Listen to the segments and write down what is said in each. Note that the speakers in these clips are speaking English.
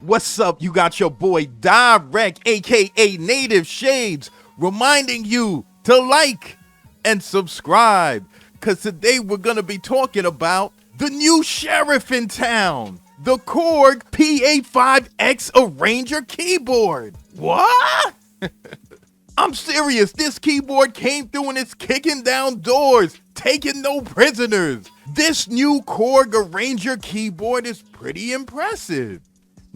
What's up? You got your boy Dyreck, aka Native Shades, reminding you to like and subscribe, because today we're going to be talking about the new sheriff in town, the KORG Pa5X Arranger keyboard. What? I'm serious, this keyboard came through and it's kicking down doors, taking no prisoners. This new KORG Arranger keyboard is pretty impressive.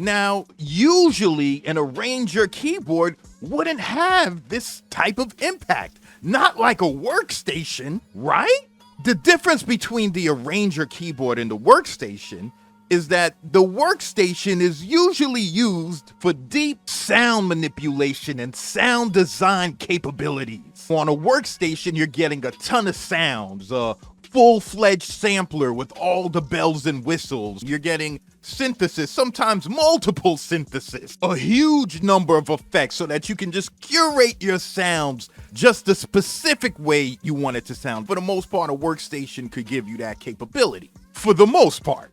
Now, usually an Arranger keyboard wouldn't have this type of impact, not like a workstation, right? The difference between the Arranger keyboard and the workstation is that the workstation is usually used for deep sound manipulation and sound design capabilities. On a workstation, you're getting a ton of sounds, a full-fledged sampler with all the bells and whistles. You're getting synthesis, sometimes multiple synthesis, a huge number of effects so that you can just curate your sounds just the specific way you want it to sound. For the most part, a workstation could give you that capability. For the most part.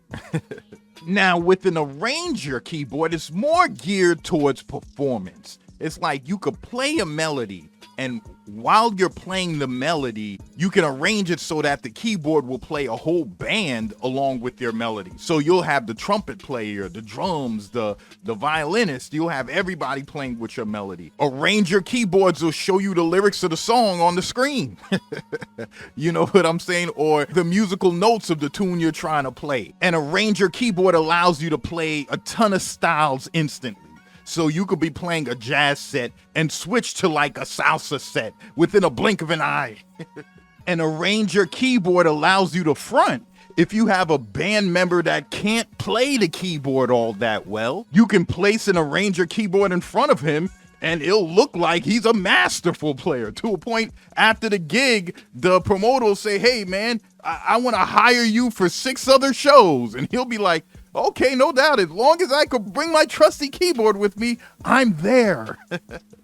Now, with an Arranger keyboard, it's more geared towards performance. It's like you could play a melody, and while you're playing the melody, you can arrange it so that the keyboard will play a whole band along with your melody. So you'll have the trumpet player, the drums, the violinist, you'll have everybody playing with your melody. Arranger keyboards will show you the lyrics of the song on the screen. You know what I'm saying? Or the musical notes of the tune you're trying to play. An Arranger keyboard allows you to play a ton of styles instantly. So you could be playing a jazz set and switch to like a salsa set within a blink of an eye. An Arranger keyboard allows you to front. If you have a band member that can't play the keyboard all that well, you can place an Arranger keyboard in front of him and it'll look like he's a masterful player, to a point after the gig, the promoter will say, hey man, I want to hire you for 6 other shows. And he'll be like, okay, no doubt, as long as I could bring my trusty keyboard with me, I'm there.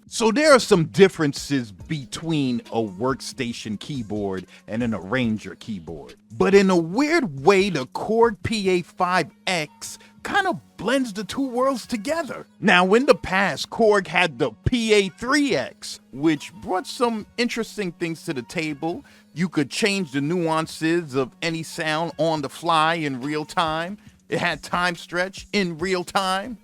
So there are some differences between a workstation keyboard and an Arranger keyboard. But in a weird way, the KORG Pa5X kind of blends the two worlds together. Now, in the past, KORG had the Pa3X, which brought some interesting things to the table. You could change the nuances of any sound on the fly in real time. It had time stretch in real time.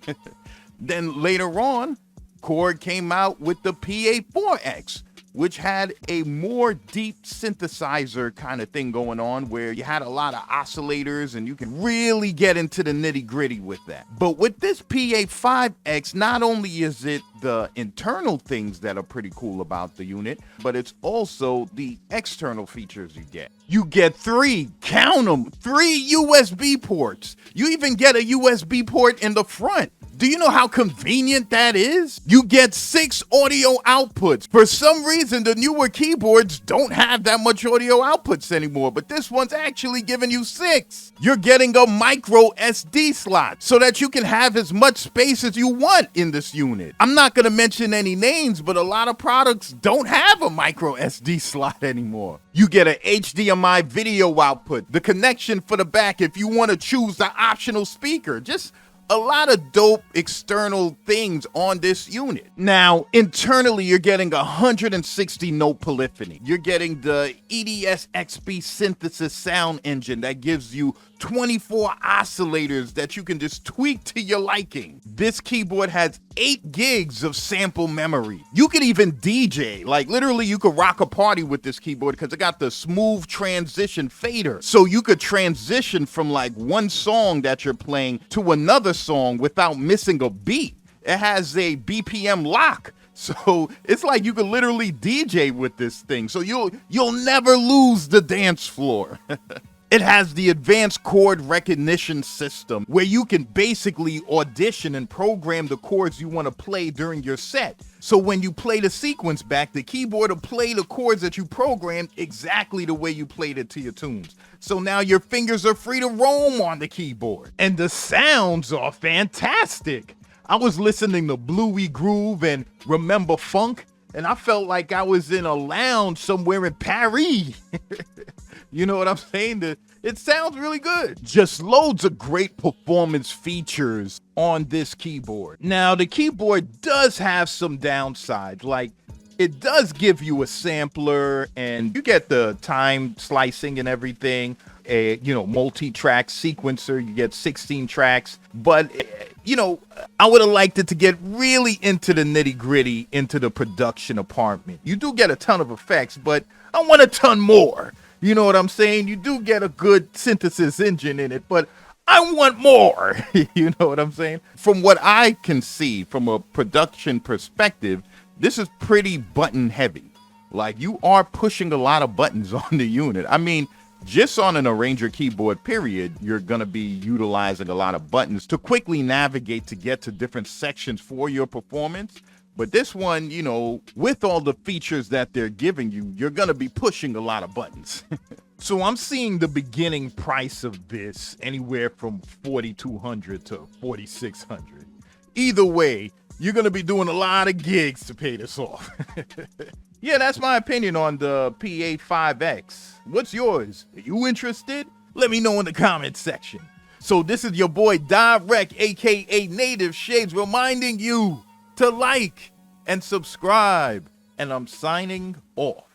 Then later on, KORG came out with the Pa4X, which had a more deep synthesizer kind of thing going on, where you had a lot of oscillators and you can really get into the nitty-gritty with that. But with this Pa5X, not only is it the internal things that are pretty cool about the unit, but it's also the external features you get. You get 3, count them, 3 USB ports. You even get a USB port in the front. Do you know how convenient that is? You get 6 audio outputs. For some reason, the newer keyboards don't have that much audio outputs anymore, but this one's actually giving you 6. You're getting a micro SD slot so that you can have as much space as you want in this unit. I'm not gonna mention any names, but a lot of products don't have a micro SD slot anymore. You get an HDMI video output, the connection for the back if you want to choose the optional speaker. Just a lot of dope external things on this unit. Now, internally, you're getting 160 note polyphony. You're getting the EDS-XP synthesis sound engine that gives you 24 oscillators that you can just tweak to your liking. This keyboard has 8 gigs of sample memory. You can even DJ, like literally you could rock a party with this keyboard because it got the smooth transition fader. So you could transition from like one song that you're playing to another song without missing a beat. It has a BPM lock. So it's like you could literally DJ with this thing. So you'll never lose the dance floor. It has the advanced chord recognition system where you can basically audition and program the chords you want to play during your set. So when you play the sequence back, the keyboard will play the chords that you programmed exactly the way you played it to your tunes. So now your fingers are free to roam on the keyboard. And the sounds are fantastic. I was listening to Bluey Groove and Remember Funk, and I felt like I was in a lounge somewhere in Paris. You know what I'm saying? It sounds really good. Just loads of great performance features on this keyboard. Now, the keyboard does have some downsides, like it does give you a sampler and you get the time slicing and everything, a multi-track sequencer, you get 16 tracks, but I would have liked it to get really into the nitty-gritty, into the production department. You do get a ton of effects, but I want a ton more. You know what I'm saying? You do get a good synthesis engine in it, but I want more. You know what I'm saying? From what I can see from a production perspective, this is pretty button heavy. Like, you are pushing a lot of buttons on the unit. I mean, just on an arranger keyboard, period, you're going to be utilizing a lot of buttons to quickly navigate to get to different sections for your performance. But this one, with all the features that they're giving you, you're going to be pushing a lot of buttons. So I'm seeing the beginning price of this anywhere from $4,200 to $4,600. Either way, you're going to be doing a lot of gigs to pay this off. Yeah, that's my opinion on the Pa5X. What's yours? Are you interested? Let me know in the comments section. So this is your boy Dyreck, aka Native Shades, reminding you to like and subscribe. And I'm signing off.